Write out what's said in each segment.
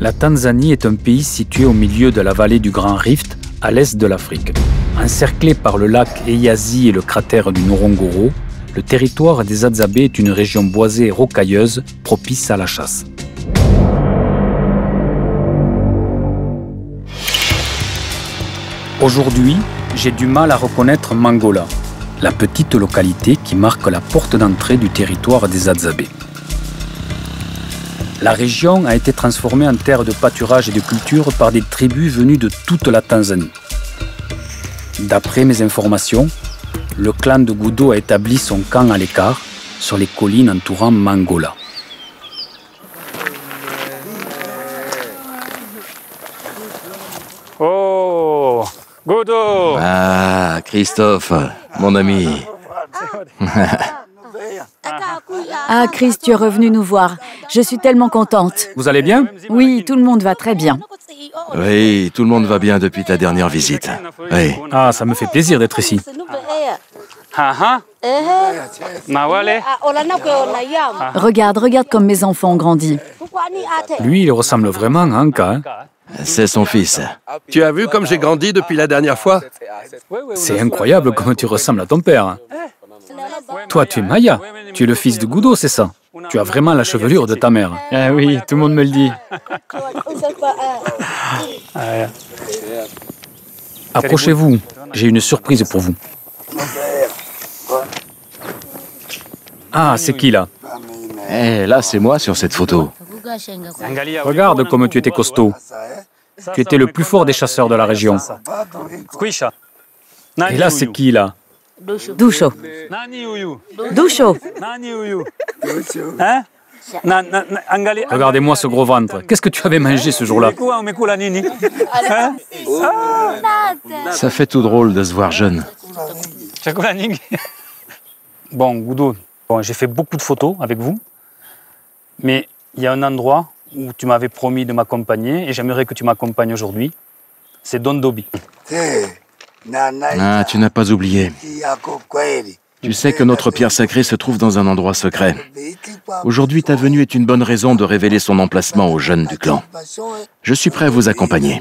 La Tanzanie est un pays situé au milieu de la vallée du Grand Rift, à l'est de l'Afrique. Encerclé par le lac Eyasi et le cratère du Ngorongoro, le territoire des Hadzabe est une région boisée et rocailleuse, propice à la chasse. Aujourd'hui, j'ai du mal à reconnaître Mangola, la petite localité qui marque la porte d'entrée du territoire des Hadzabe. La région a été transformée en terre de pâturage et de culture par des tribus venues de toute la Tanzanie. D'après mes informations, le clan de Gudo a établi son camp à l'écart, sur les collines entourant Mangola. Oh, Gudo! Ah, Christophe, mon ami. Ah, Chris, tu es revenu nous voir. Je suis tellement contente. Vous allez bien? Oui, tout le monde va très bien. Oui, tout le monde va bien depuis ta dernière visite. Oui. Ah, ça me fait plaisir d'être ici. Regarde comme mes enfants ont grandi. Lui, il ressemble vraiment à Anka. Hein? C'est son fils. Tu as vu comme j'ai grandi depuis la dernière fois? C'est incroyable comment tu ressembles à ton père. Toi, tu es Maya. Tu es le fils de Gudo, c'est ça? Tu as vraiment la chevelure de ta mère. Ah oui, tout le monde me le dit. Approchez-vous, j'ai une surprise pour vous. Ah, c'est qui là? Eh, là, c'est moi sur cette photo. Regarde comme tu étais costaud. Tu étais le plus fort des chasseurs de la région. Et là, c'est qui là? Doucho. Doucho. Regardez-moi ce gros ventre. Qu'est-ce que tu avais mangé ce jour-là? Ça fait tout drôle de se voir jeune. Bon, Gudo, j'ai fait beaucoup de photos avec vous, mais il y a un endroit où tu m'avais promis de m'accompagner et j'aimerais que tu m'accompagnes aujourd'hui. C'est Dondobi. Ah, tu n'as pas oublié. Tu sais que notre pierre sacrée se trouve dans un endroit secret. Aujourd'hui, ta venue est une bonne raison de révéler son emplacement aux jeunes du clan. Je suis prêt à vous accompagner.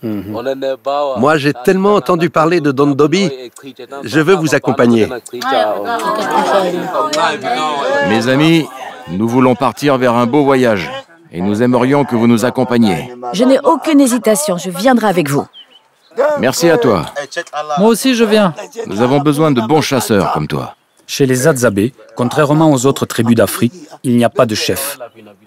Moi, j'ai tellement entendu parler de Dondobi. Je veux vous accompagner. Mes amis, nous voulons partir vers un beau voyage. Et nous aimerions que vous nous accompagniez. Je n'ai aucune hésitation, je viendrai avec vous. Merci à toi. Moi aussi, je viens. Nous avons besoin de bons chasseurs comme toi. Chez les Hadzabe, contrairement aux autres tribus d'Afrique, il n'y a pas de chef.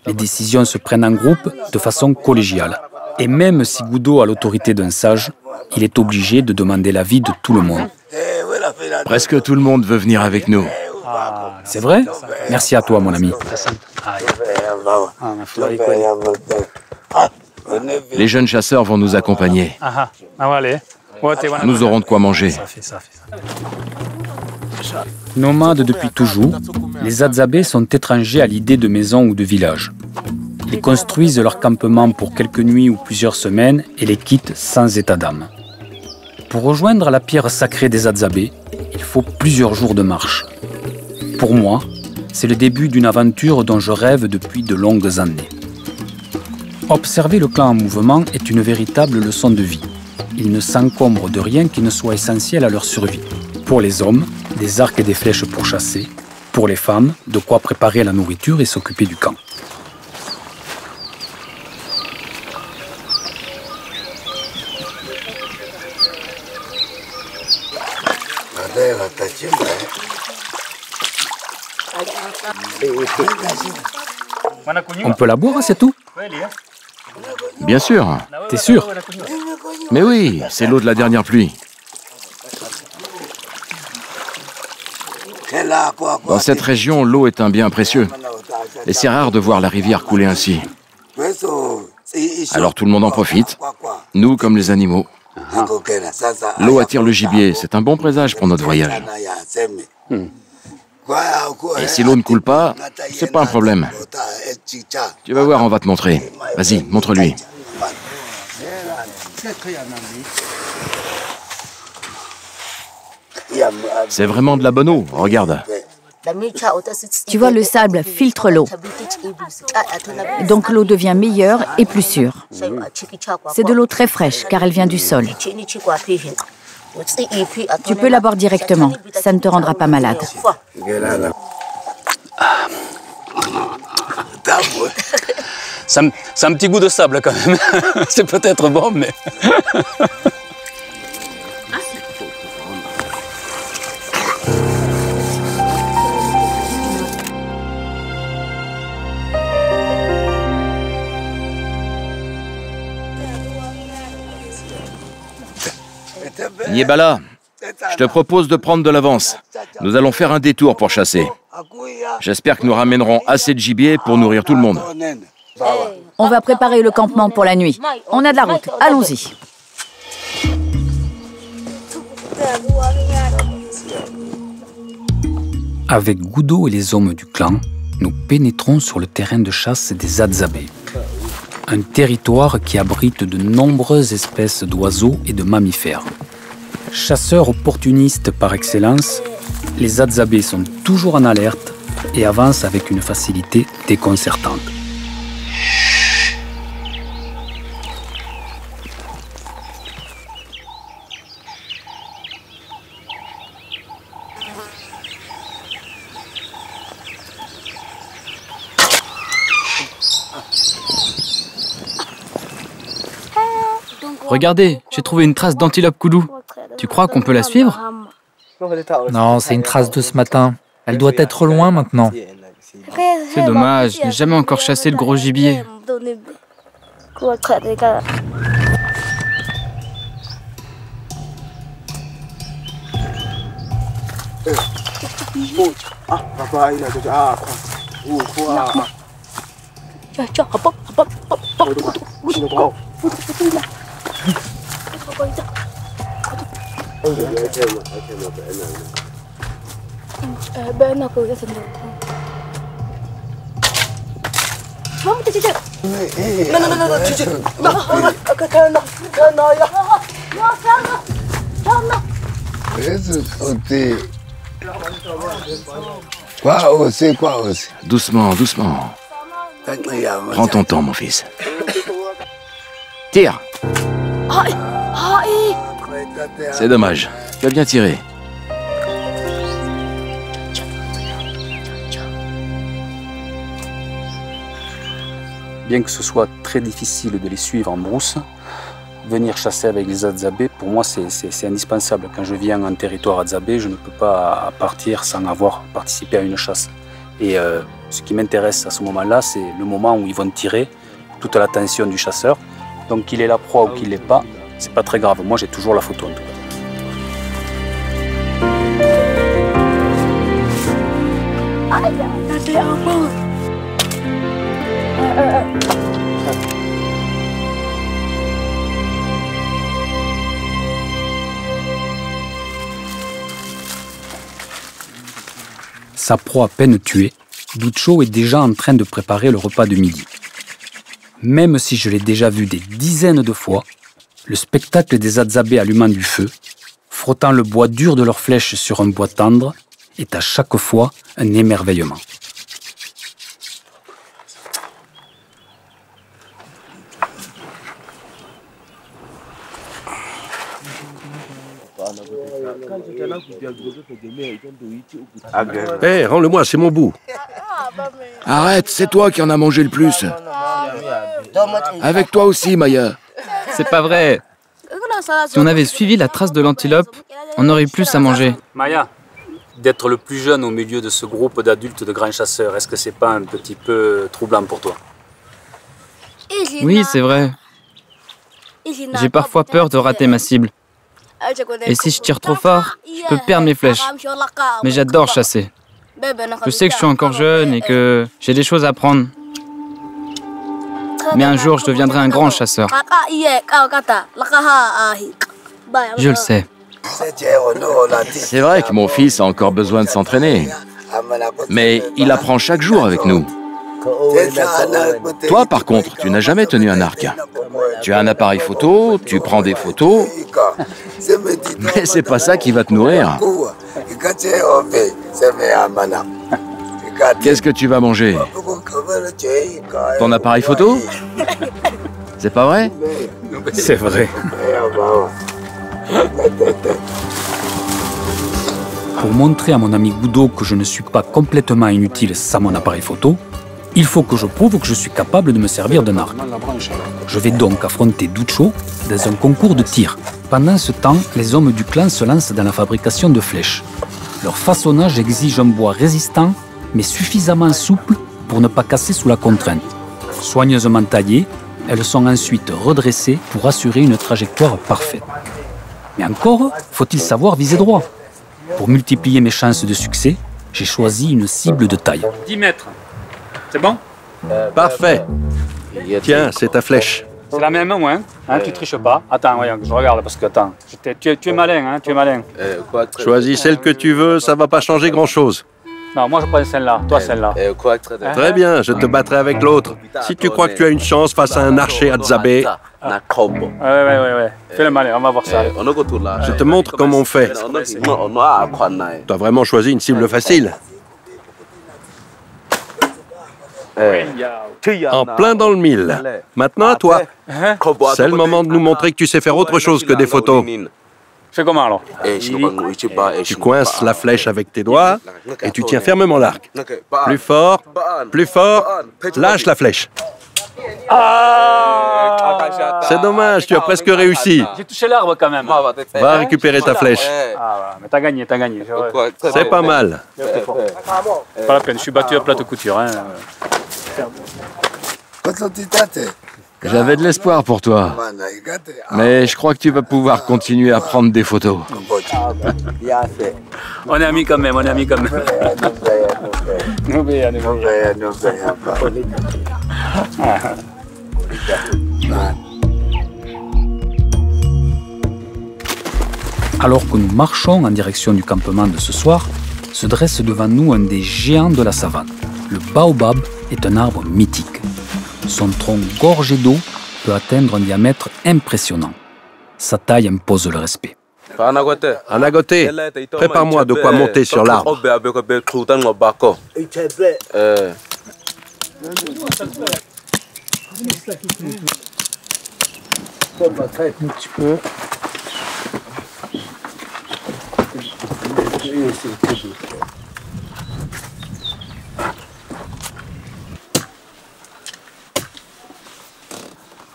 Les décisions se prennent en groupe de façon collégiale. Et même si Gudo a l'autorité d'un sage, il est obligé de demander l'avis de tout le monde. Presque tout le monde veut venir avec nous. C'est vrai? Merci à toi, mon ami. Les jeunes chasseurs vont nous accompagner. Nous aurons de quoi manger. Nomades depuis toujours, les Hadzabe sont étrangers à l'idée de maison ou de village. Ils construisent leur campement pour quelques nuits ou plusieurs semaines et les quittent sans état d'âme. Pour rejoindre la pierre sacrée des Hadzabe, il faut plusieurs jours de marche. Pour moi, c'est le début d'une aventure dont je rêve depuis de longues années. Observer le clan en mouvement est une véritable leçon de vie. Ils ne s'encombrent de rien qui ne soit essentiel à leur survie. Pour les hommes, des arcs et des flèches pour chasser. Pour les femmes, de quoi préparer la nourriture et s'occuper du camp. On peut la boire, c'est tout? Bien sûr. T'es sûr? Mais oui, c'est l'eau de la dernière pluie. Dans cette région, l'eau est un bien précieux. Et c'est rare de voir la rivière couler ainsi. Alors tout le monde en profite, nous comme les animaux. L'eau attire le gibier, c'est un bon présage pour notre voyage. Et si l'eau ne coule pas, c'est pas un problème. Tu vas voir, on va te montrer. Vas-y, montre-lui. C'est vraiment de la bonne eau, regarde. Tu vois, le sable filtre l'eau. Donc l'eau devient meilleure et plus sûre. C'est de l'eau très fraîche car elle vient du sol. Tu peux la boire directement, ça ne te rendra pas malade. Ça a un petit goût de sable quand même. C'est peut-être bon, mais... Niébala, je te propose de prendre de l'avance. Nous allons faire un détour pour chasser. J'espère que nous ramènerons assez de gibier pour nourrir tout le monde. On va préparer le campement pour la nuit. On a de la route, allons-y. Avec Goudo et les hommes du clan, nous pénétrons sur le terrain de chasse des Adzabés. Un territoire qui abrite de nombreuses espèces d'oiseaux et de mammifères. Chasseurs opportunistes par excellence, les Adzabés sont toujours en alerte et avancent avec une facilité déconcertante. Regardez, j'ai trouvé une trace d'antilope koudou. Tu crois qu'on peut la suivre? Non, c'est une trace de ce matin. Elle doit être loin maintenant. C'est dommage, je n'ai jamais encore chassé le gros gibier. Doucement, doucement. Prends ton temps, mon fils. Tire. C'est dommage. Tu as bien tiré. Bien que ce soit très difficile de les suivre en brousse, venir chasser avec les Adzabés, pour moi, c'est indispensable. Quand je viens en territoire Adzabé, je ne peux pas partir sans avoir participé à une chasse. Et ce qui m'intéresse à ce moment-là, c'est le moment où ils vont tirer, toute l'attention du chasseur. Donc qu'il ait la proie ou qu'il l'ait pas, c'est pas très grave. Moi, j'ai toujours la photo en tout cas. Sa proie à peine tuée, Ducho est déjà en train de préparer le repas de midi. Même si je l'ai déjà vu des dizaines de fois, le spectacle des Adzabés allumant du feu, frottant le bois dur de leurs flèches sur un bois tendre, est à chaque fois un émerveillement. Hé, rends-le-moi, c'est mon bout. Arrête, c'est toi qui en as mangé le plus. Avec toi aussi, Maya. C'est pas vrai. Si on avait suivi la trace de l'antilope, on aurait plus à manger. Maya, d'être le plus jeune au milieu de ce groupe d'adultes de grands chasseurs, est-ce que c'est pas un petit peu troublant pour toi? Oui, c'est vrai. J'ai parfois peur de rater ma cible. Et si je tire trop fort, je peux perdre mes flèches. Mais j'adore chasser. Je sais que je suis encore jeune et que j'ai des choses à apprendre. Mais un jour, je deviendrai un grand chasseur. Je le sais. C'est vrai que mon fils a encore besoin de s'entraîner. Mais il apprend chaque jour avec nous. Toi, par contre, tu n'as jamais tenu un arc. Tu as un appareil photo, tu prends des photos, mais c'est pas ça qui va te nourrir. Qu'est-ce que tu vas manger? Ton appareil photo? C'est pas vrai? C'est vrai. Pour montrer à mon ami Goudo que je ne suis pas complètement inutile sans mon appareil photo, il faut que je prouve que je suis capable de me servir d'un arc. Je vais donc affronter Ducho dans un concours de tir. Pendant ce temps, les hommes du clan se lancent dans la fabrication de flèches. Leur façonnage exige un bois résistant, mais suffisamment souple pour ne pas casser sous la contrainte. Soigneusement taillées, elles sont ensuite redressées pour assurer une trajectoire parfaite. Mais encore, faut-il savoir viser droit. Pour multiplier mes chances de succès, j'ai choisi une cible de taille. 10 mètres. C'est bon? Parfait. Tiens, c'est ta flèche. C'est la même, hein? Tu triches pas. Attends, voyons, je regarde parce que, attends, tu es malin, hein? Tu es malin. Choisis celle que tu veux, ça va pas changer grand-chose. Non, moi je prends celle-là, toi celle-là. Très bien, je te battrai avec l'autre. Si tu crois que tu as une chance face à un archer Adzabé, Ouais. Fais le malin, on va voir ça. je te montre comment on fait. Tu as vraiment choisi une cible facile. En plein dans le mille. Maintenant, à toi. C'est le moment de nous montrer que tu sais faire autre chose que des photos. Fais comment alors? Tu coinces la flèche avec tes doigts et tu tiens fermement l'arc. Plus fort, lâche la flèche. C'est dommage, tu as presque réussi. J'ai touché l'arbre quand même. Va récupérer ta flèche. Mais t'as gagné. C'est pas mal. Pas la peine, je suis battu à plate couture. Hein. J'avais de l'espoir pour toi. Mais je crois que tu vas pouvoir continuer à prendre des photos. On est amis quand même, Alors que nous marchons en direction du campement de ce soir, se dresse devant nous un des géants de la savane. Le baobab est un arbre mythique. Son tronc gorgé d'eau peut atteindre un diamètre impressionnant. Sa taille impose le respect. Anagoté, prépare-moi de quoi monter sur l'arbre.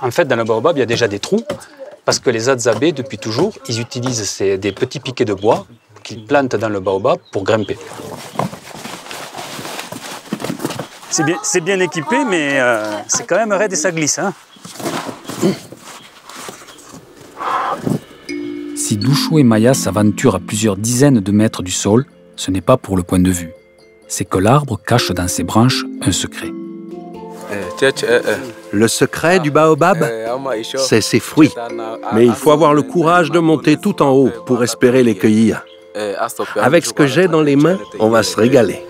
En fait, dans le baobab, il y a déjà des trous, parce que les Adzabés, depuis toujours, ils utilisent des petits piquets de bois qu'ils plantent dans le baobab pour grimper. C'est bien équipé, mais c'est quand même raide et ça glisse. Hein. Si Ducho et Maya s'aventurent à plusieurs dizaines de mètres du sol, ce n'est pas pour le point de vue. C'est que l'arbre cache dans ses branches un secret. Le secret du baobab, c'est ses fruits. Mais il faut avoir le courage de monter tout en haut pour espérer les cueillir. Avec ce que j'ai dans les mains, on va se régaler.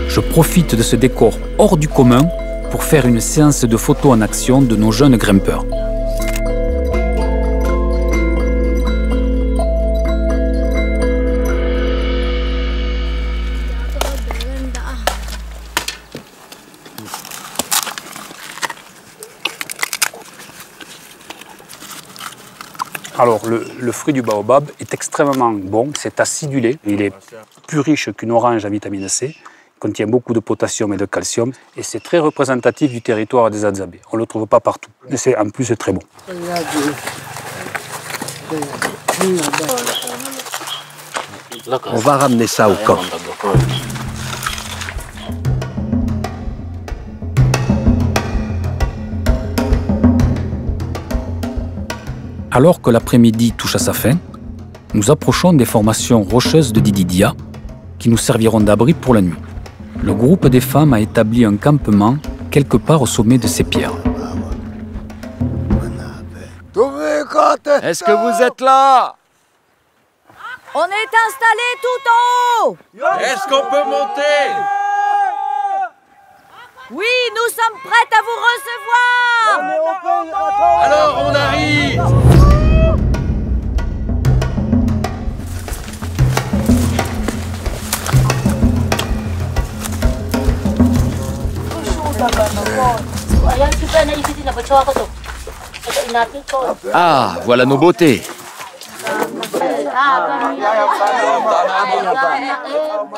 Je profite de ce décor hors du commun pour faire une séance de photos en action de nos jeunes grimpeurs. Alors, le fruit du baobab est extrêmement bon, c'est acidulé, il est plus riche qu'une orange à vitamine C, il contient beaucoup de potassium et de calcium, et c'est très représentatif du territoire des Adzabés. On ne le trouve pas partout, mais en plus c'est très bon. On va ramener ça au camp. Alors que l'après-midi touche à sa fin, nous approchons des formations rocheuses de Dididia qui nous serviront d'abri pour la nuit. Le groupe des femmes a établi un campement quelque part au sommet de ces pierres. Est-ce que vous êtes là? On est installé tout en haut. Est-ce qu'on peut monter? Oui, nous sommes prêts à vous recevoir. Alors on arrive. Ah, voilà nos beautés.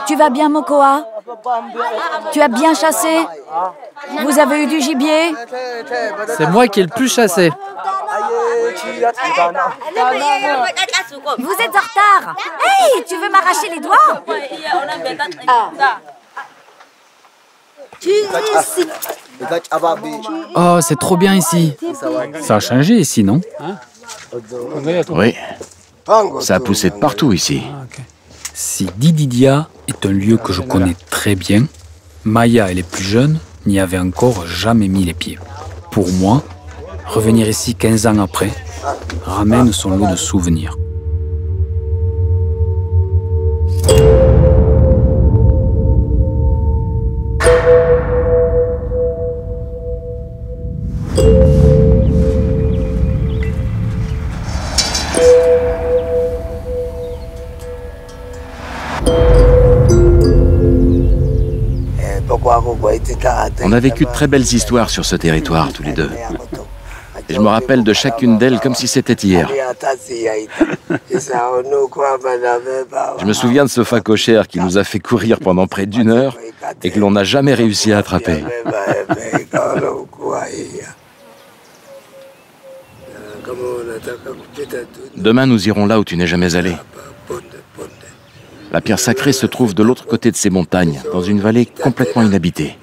Tu vas bien, Mokoa? Tu as bien chassé? Vous avez eu du gibier? C'est moi qui ai le plus chassé. Vous êtes en retard. Hey, tu veux m'arracher les doigts? Oh, c'est trop bien ici. Ça a changé ici, non? Oui. Ça a poussé de partout ici. Si Dididia est un lieu que je connais très bien, Maya et les plus jeunes n'y avaient encore jamais mis les pieds. Pour moi, revenir ici 15 ans après ramène son lot de souvenirs. On a vécu de très belles histoires sur ce territoire, tous les deux. Et je me rappelle de chacune d'elles comme si c'était hier. Je me souviens de ce phacochère qui nous a fait courir pendant près d'1 heure et que l'on n'a jamais réussi à attraper. Demain, nous irons là où tu n'es jamais allé. La pierre sacrée se trouve de l'autre côté de ces montagnes, dans une vallée complètement inhabitée.